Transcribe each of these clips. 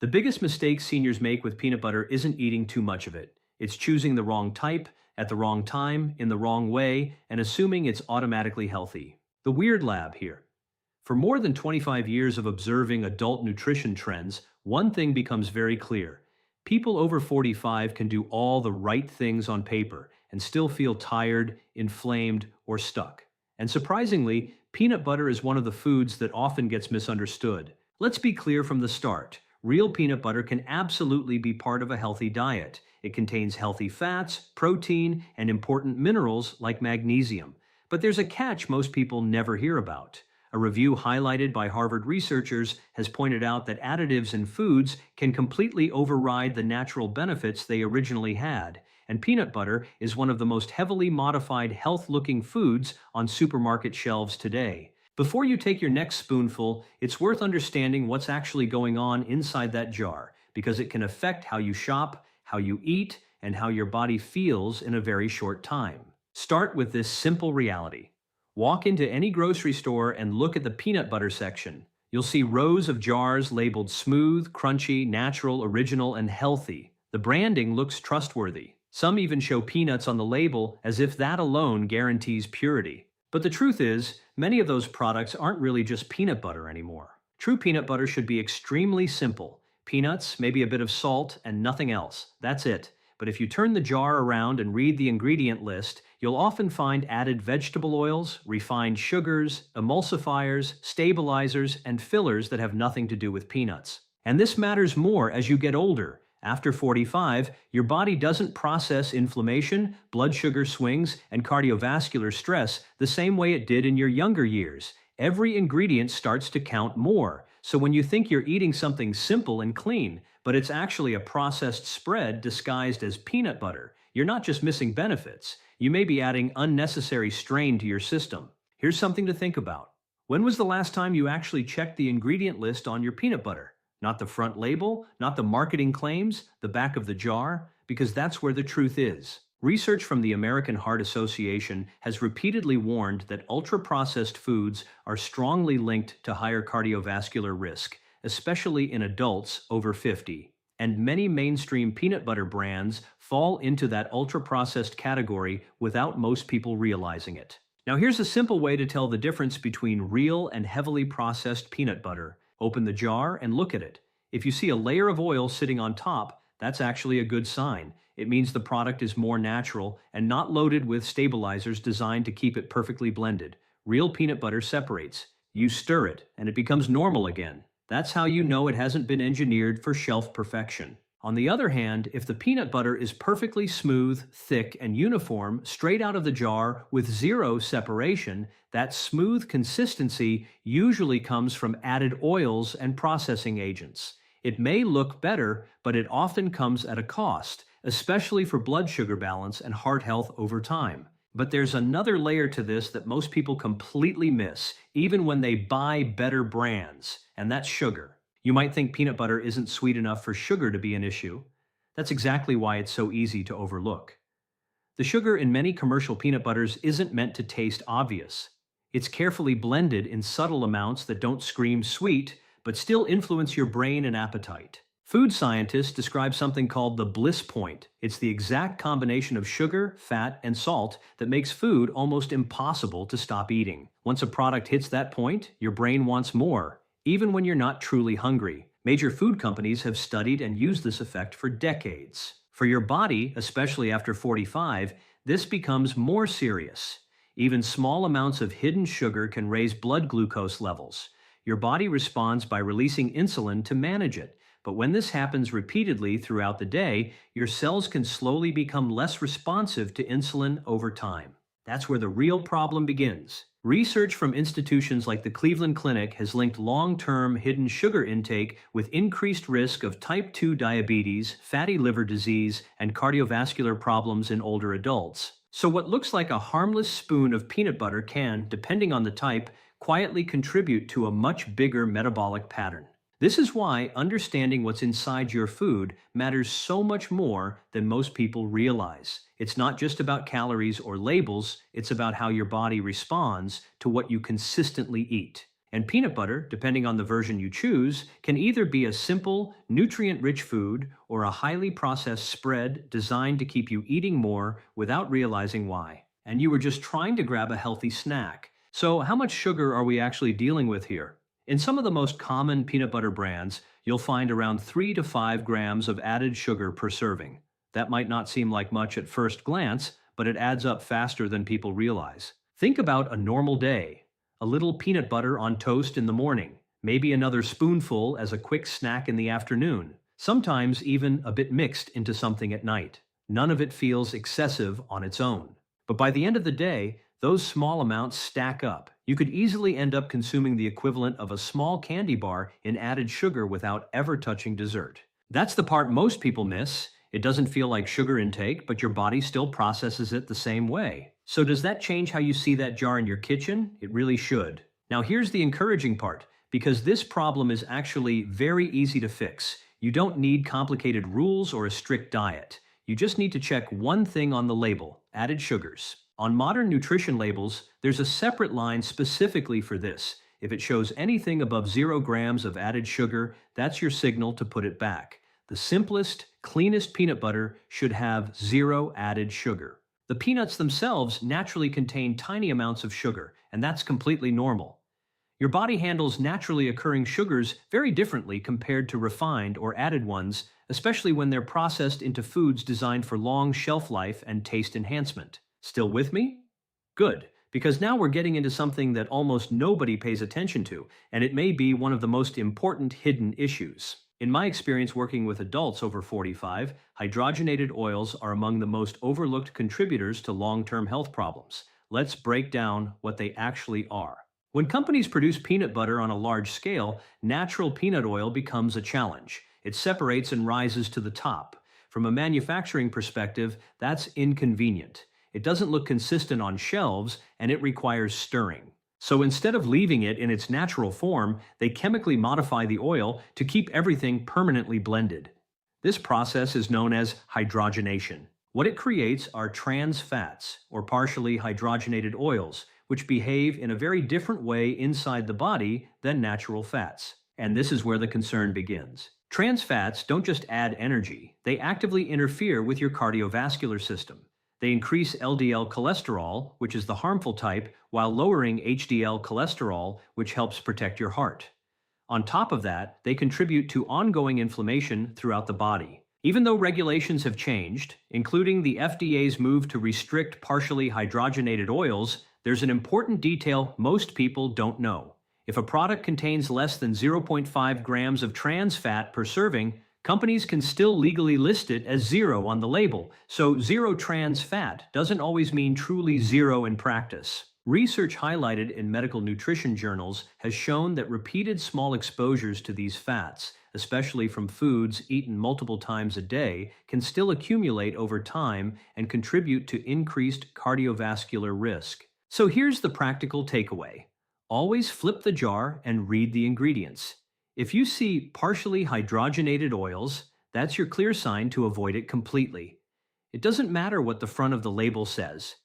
The biggest mistake seniors make with peanut butter isn't eating too much of it. It's choosing the wrong type, at the wrong time, in the wrong way, and assuming it's automatically healthy. The weird lab here. For more than 25 years of observing adult nutrition trends, one thing becomes very clear. People over 45 can do all the right things on paper and still feel tired, inflamed, or stuck. And surprisingly, peanut butter is one of the foods that often gets misunderstood. Let's be clear from the start. Real peanut butter can absolutely be part of a healthy diet. It contains healthy fats, protein, and important minerals like magnesium. But there's a catch most people never hear about. A review highlighted by Harvard researchers has pointed out that additives in foods can completely override the natural benefits they originally had, and peanut butter is one of the most heavily modified health-looking foods on supermarket shelves today. Before you take your next spoonful, it's worth understanding what's actually going on inside that jar, because it can affect how you shop, how you eat, and how your body feels in a very short time. Start with this simple reality. Walk into any grocery store and look at the peanut butter section. You'll see rows of jars labeled smooth, crunchy, natural, original, and healthy. The branding looks trustworthy. Some even show peanuts on the label as if that alone guarantees purity. But the truth is, many of those products aren't really just peanut butter anymore. True peanut butter should be extremely simple. Peanuts, maybe a bit of salt, and nothing else. That's it. But if you turn the jar around and read the ingredient list, you'll often find added vegetable oils, refined sugars, emulsifiers, stabilizers, and fillers that have nothing to do with peanuts. And this matters more as you get older. After 45, your body doesn't process inflammation, blood sugar swings, and cardiovascular stress the same way it did in your younger years. Every ingredient starts to count more. So when you think you're eating something simple and clean, but it's actually a processed spread disguised as peanut butter, you're not just missing benefits. You may be adding unnecessary strain to your system. Here's something to think about. When was the last time you actually checked the ingredient list on your peanut butter? Not the front label, not the marketing claims, the back of the jar, because that's where the truth is. Research from the American Heart Association has repeatedly warned that ultra-processed foods are strongly linked to higher cardiovascular risk, especially in adults over 50. And many mainstream peanut butter brands fall into that ultra-processed category without most people realizing it. Now here's a simple way to tell the difference between real and heavily processed peanut butter. Open the jar and look at it. If you see a layer of oil sitting on top, that's actually a good sign. It means the product is more natural and not loaded with stabilizers designed to keep it perfectly blended. Real peanut butter separates. You stir it, and it becomes normal again. That's how you know it hasn't been engineered for shelf perfection. On the other hand, if the peanut butter is perfectly smooth, thick, and uniform, straight out of the jar with zero separation, that smooth consistency usually comes from added oils and processing agents. It may look better, but it often comes at a cost, especially for blood sugar balance and heart health over time. But there's another layer to this that most people completely miss, even when they buy better brands, and that's sugar. You might think peanut butter isn't sweet enough for sugar to be an issue. That's exactly why it's so easy to overlook. The sugar in many commercial peanut butters isn't meant to taste obvious. It's carefully blended in subtle amounts that don't scream sweet, but still influence your brain and appetite. Food scientists describe something called the bliss point. It's the exact combination of sugar, fat, and salt that makes food almost impossible to stop eating. Once a product hits that point, your brain wants more, even when you're not truly hungry. Major food companies have studied and used this effect for decades. For your body, especially after 45, this becomes more serious. Even small amounts of hidden sugar can raise blood glucose levels. Your body responds by releasing insulin to manage it. But when this happens repeatedly throughout the day, your cells can slowly become less responsive to insulin over time. That's where the real problem begins. Research from institutions like the Cleveland Clinic has linked long-term hidden sugar intake with increased risk of type 2 diabetes, fatty liver disease, and cardiovascular problems in older adults. So what looks like a harmless spoon of peanut butter can, depending on the type, quietly contribute to a much bigger metabolic pattern. This is why understanding what's inside your food matters so much more than most people realize. It's not just about calories or labels, it's about how your body responds to what you consistently eat. And peanut butter, depending on the version you choose, can either be a simple, nutrient-rich food or a highly processed spread designed to keep you eating more without realizing why. And you were just trying to grab a healthy snack. So how much sugar are we actually dealing with here? In some of the most common peanut butter brands, you'll find around 3 to 5 grams of added sugar per serving. That might not seem like much at first glance, but it adds up faster than people realize. Think about a normal day. A little peanut butter on toast in the morning, maybe another spoonful as a quick snack in the afternoon, sometimes even a bit mixed into something at night. None of it feels excessive on its own. But by the end of the day, those small amounts stack up. You could easily end up consuming the equivalent of a small candy bar in added sugar without ever touching dessert. That's the part most people miss. It doesn't feel like sugar intake, but your body still processes it the same way. So does that change how you see that jar in your kitchen? It really should. Now here's the encouraging part, because this problem is actually very easy to fix. You don't need complicated rules or a strict diet. You just need to check one thing on the label: added sugars. On modern nutrition labels, there's a separate line specifically for this. If it shows anything above 0 grams of added sugar, that's your signal to put it back. The simplest, cleanest peanut butter should have 0 added sugar. The peanuts themselves naturally contain tiny amounts of sugar, and that's completely normal. Your body handles naturally occurring sugars very differently compared to refined or added ones, especially when they're processed into foods designed for long shelf life and taste enhancement. Still with me? Good, because now we're getting into something that almost nobody pays attention to, and it may be one of the most important hidden issues. In my experience working with adults over 45, hydrogenated oils are among the most overlooked contributors to long-term health problems. Let's break down what they actually are. When companies produce peanut butter on a large scale, natural peanut oil becomes a challenge. It separates and rises to the top. From a manufacturing perspective, that's inconvenient. It doesn't look consistent on shelves, and it requires stirring. So instead of leaving it in its natural form, they chemically modify the oil to keep everything permanently blended. This process is known as hydrogenation. What it creates are trans fats, or partially hydrogenated oils, which behave in a very different way inside the body than natural fats. And this is where the concern begins. Trans fats don't just add energy, they actively interfere with your cardiovascular system. They increase LDL cholesterol, which is the harmful type, while lowering HDL cholesterol, which helps protect your heart. On top of that, they contribute to ongoing inflammation throughout the body. Even though regulations have changed, including the FDA's move to restrict partially hydrogenated oils, there's an important detail most people don't know. If a product contains less than 0.5 grams of trans fat per serving, companies can still legally list it as 0 on the label, so 0 trans fat doesn't always mean truly 0 in practice. Research highlighted in medical nutrition journals has shown that repeated small exposures to these fats, especially from foods eaten multiple times a day, can still accumulate over time and contribute to increased cardiovascular risk. So here's the practical takeaway. Always flip the jar and read the ingredients. If you see partially hydrogenated oils, that's your clear sign to avoid it completely. It doesn't matter what the front of the label says.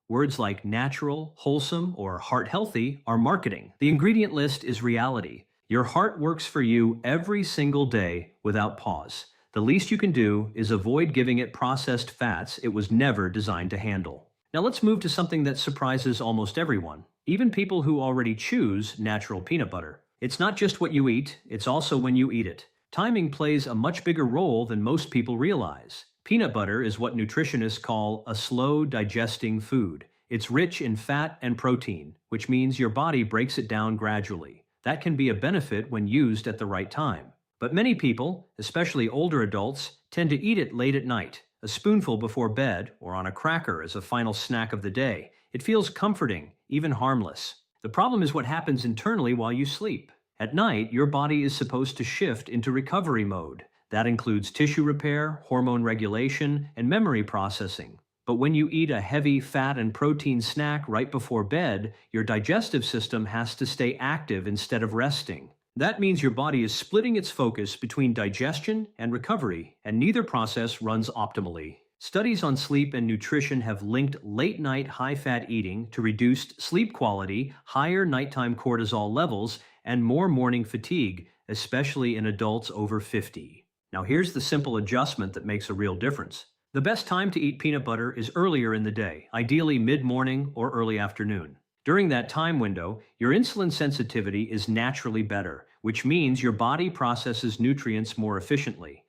Words like natural, wholesome, or heart-healthy are marketing. The ingredient list is reality. Your heart works for you every single day without pause. The least you can do is avoid giving it processed fats it was never designed to handle. Now let's move to something that surprises almost everyone, even people who already choose natural peanut butter. It's not just what you eat, it's also when you eat it. Timing plays a much bigger role than most people realize. Peanut butter is what nutritionists call a slow digesting food. It's rich in fat and protein, which means your body breaks it down gradually. That can be a benefit when used at the right time. But many people, especially older adults, tend to eat it late at night, a spoonful before bed, or on a cracker as a final snack of the day. It feels comforting, even harmless. The problem is what happens internally while you sleep. At night, your body is supposed to shift into recovery mode. That includes tissue repair, hormone regulation, and memory processing. But when you eat a heavy fat and protein snack right before bed, your digestive system has to stay active instead of resting. That means your body is splitting its focus between digestion and recovery, and neither process runs optimally. Studies on sleep and nutrition have linked late-night high-fat eating to reduced sleep quality, higher nighttime cortisol levels, and more morning fatigue, especially in adults over 50. Now here's the simple adjustment that makes a real difference. The best time to eat peanut butter is earlier in the day, ideally mid-morning or early afternoon. During that time window, your insulin sensitivity is naturally better, which means your body processes nutrients more efficiently.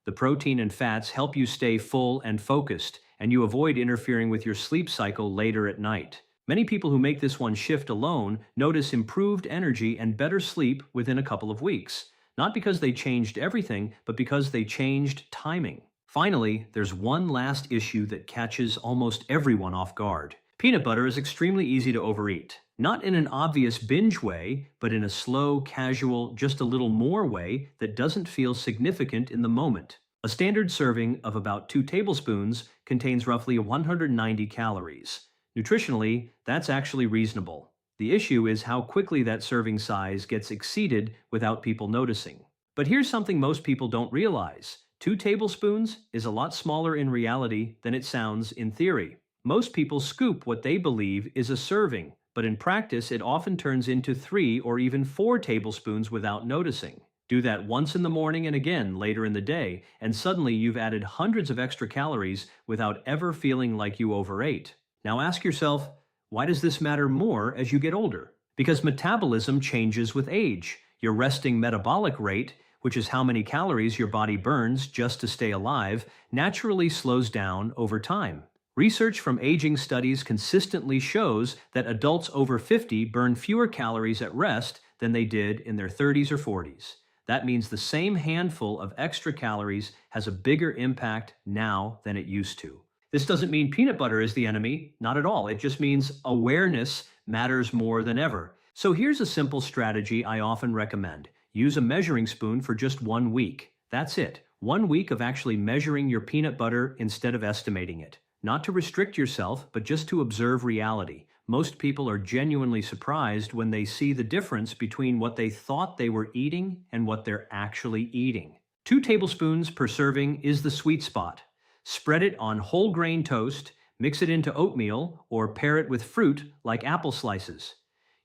The protein and fats help you stay full and focused, and you avoid interfering with your sleep cycle later at night. Many people who make this one shift alone notice improved energy and better sleep within a couple of weeks. Not because they changed everything, but because they changed timing. Finally, there's one last issue that catches almost everyone off guard. Peanut butter is extremely easy to overeat. Not in an obvious binge way, but in a slow, casual, just a little more way that doesn't feel significant in the moment. A standard serving of about 2 tablespoons contains roughly 190 calories. Nutritionally, that's actually reasonable. The issue is how quickly that serving size gets exceeded without people noticing. But here's something most people don't realize. 2 tablespoons is a lot smaller in reality than it sounds in theory. Most people scoop what they believe is a serving, but in practice it often turns into 3 or even 4 tablespoons without noticing. Do that once in the morning and again later in the day, and suddenly you've added hundreds of extra calories without ever feeling like you overate. Now ask yourself, why does this matter more as you get older? Because metabolism changes with age. Your resting metabolic rate, which is how many calories your body burns just to stay alive, naturally slows down over time. Research from aging studies consistently shows that adults over 50 burn fewer calories at rest than they did in their 30s or 40s. That means the same handful of extra calories has a bigger impact now than it used to. This doesn't mean peanut butter is the enemy, not at all. It just means awareness matters more than ever. So here's a simple strategy I often recommend. Use a measuring spoon for just 1 week. That's it. 1 week of actually measuring your peanut butter instead of estimating it. Not to restrict yourself, but just to observe reality. Most people are genuinely surprised when they see the difference between what they thought they were eating and what they're actually eating. 2 tablespoons per serving is the sweet spot. Spread it on whole grain toast, mix it into oatmeal, or pair it with fruit like apple slices.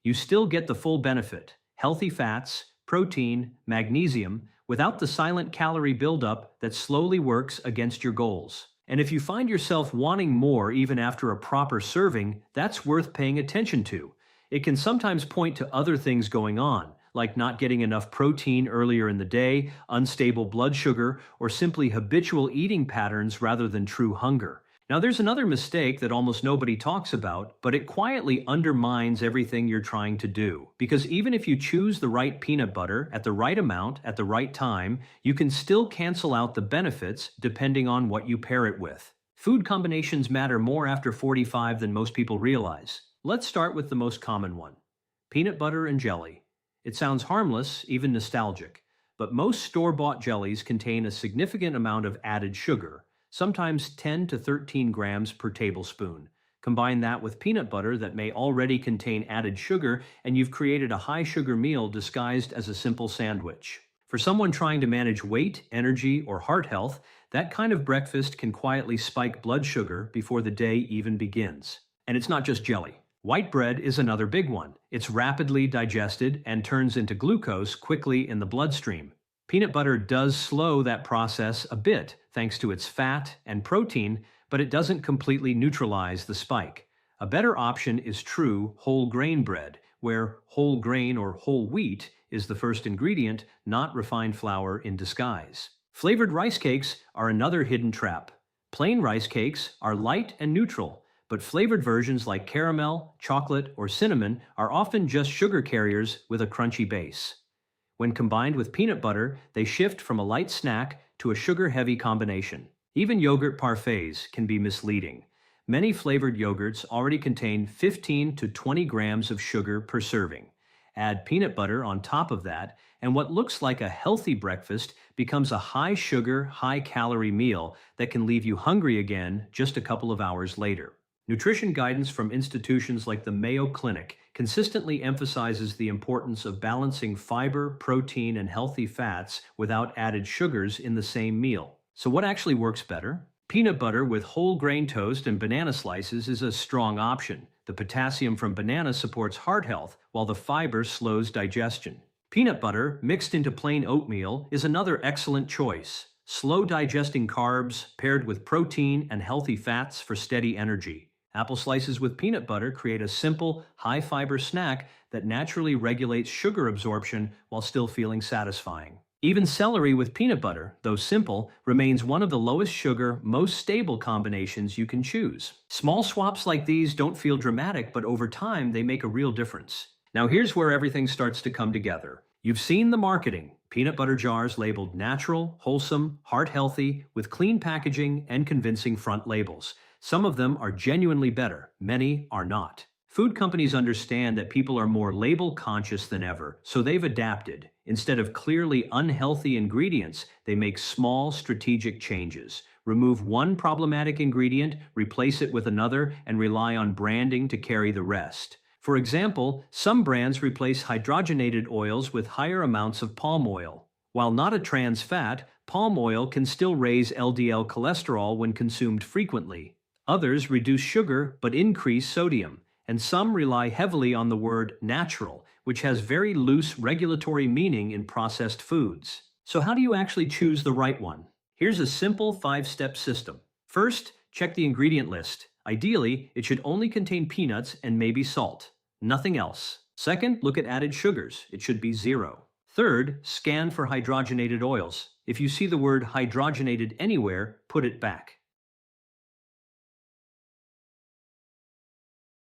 You still get the full benefit: healthy fats, protein, magnesium, without the silent calorie buildup that slowly works against your goals. And if you find yourself wanting more even after a proper serving, that's worth paying attention to. It can sometimes point to other things going on, like not getting enough protein earlier in the day, unstable blood sugar, or simply habitual eating patterns rather than true hunger. Now there's another mistake that almost nobody talks about, but it quietly undermines everything you're trying to do. Because even if you choose the right peanut butter at the right amount at the right time, you can still cancel out the benefits depending on what you pair it with. Food combinations matter more after 45 than most people realize. Let's start with the most common one: peanut butter and jelly. It sounds harmless, even nostalgic, but most store-bought jellies contain a significant amount of added sugar, sometimes 10 to 13 grams per tablespoon. Combine that with peanut butter that may already contain added sugar, and you've created a high-sugar meal disguised as a simple sandwich. For someone trying to manage weight, energy, or heart health, that kind of breakfast can quietly spike blood sugar before the day even begins. And it's not just jelly. White bread is another big one. It's rapidly digested and turns into glucose quickly in the bloodstream. Peanut butter does slow that process a bit thanks to its fat and protein, but it doesn't completely neutralize the spike. A better option is true whole grain bread, where whole grain or whole wheat is the first ingredient, not refined flour in disguise. Flavored rice cakes are another hidden trap. Plain rice cakes are light and neutral, but flavored versions like caramel, chocolate, or cinnamon are often just sugar carriers with a crunchy base. When combined with peanut butter, they shift from a light snack to a sugar-heavy combination. Even yogurt parfaits can be misleading. Many flavored yogurts already contain 15 to 20 grams of sugar per serving. Add peanut butter on top of that, and what looks like a healthy breakfast becomes a high-sugar, high-calorie meal that can leave you hungry again just a couple of hours later. Nutrition guidance from institutions like the Mayo Clinic consistently emphasizes the importance of balancing fiber, protein, and healthy fats without added sugars in the same meal. So what actually works better? Peanut butter with whole grain toast and banana slices is a strong option. The potassium from banana supports heart health, while the fiber slows digestion. Peanut butter mixed into plain oatmeal is another excellent choice. Slow digesting carbs paired with protein and healthy fats for steady energy. Apple slices with peanut butter create a simple, high fiber snack that naturally regulates sugar absorption while still feeling satisfying. Even celery with peanut butter, though simple, remains one of the lowest sugar, most stable combinations you can choose. Small swaps like these don't feel dramatic, but over time they make a real difference. Now here's where everything starts to come together. You've seen the marketing. Peanut butter jars labeled natural, wholesome, heart healthy, with clean packaging and convincing front labels. Some of them are genuinely better, many are not. Food companies understand that people are more label conscious than ever, so they've adapted. Instead of clearly unhealthy ingredients, they make small strategic changes. Remove one problematic ingredient, replace it with another, and rely on branding to carry the rest. For example, some brands replace hydrogenated oils with higher amounts of palm oil. While not a trans fat, palm oil can still raise LDL cholesterol when consumed frequently. Others reduce sugar but increase sodium, and some rely heavily on the word natural, which has very loose regulatory meaning in processed foods. So how do you actually choose the right one? Here's a simple 5-step system. First, check the ingredient list. Ideally, it should only contain peanuts and maybe salt. Nothing else. Second, look at added sugars. It should be 0. Third, scan for hydrogenated oils. If you see the word hydrogenated anywhere, put it back.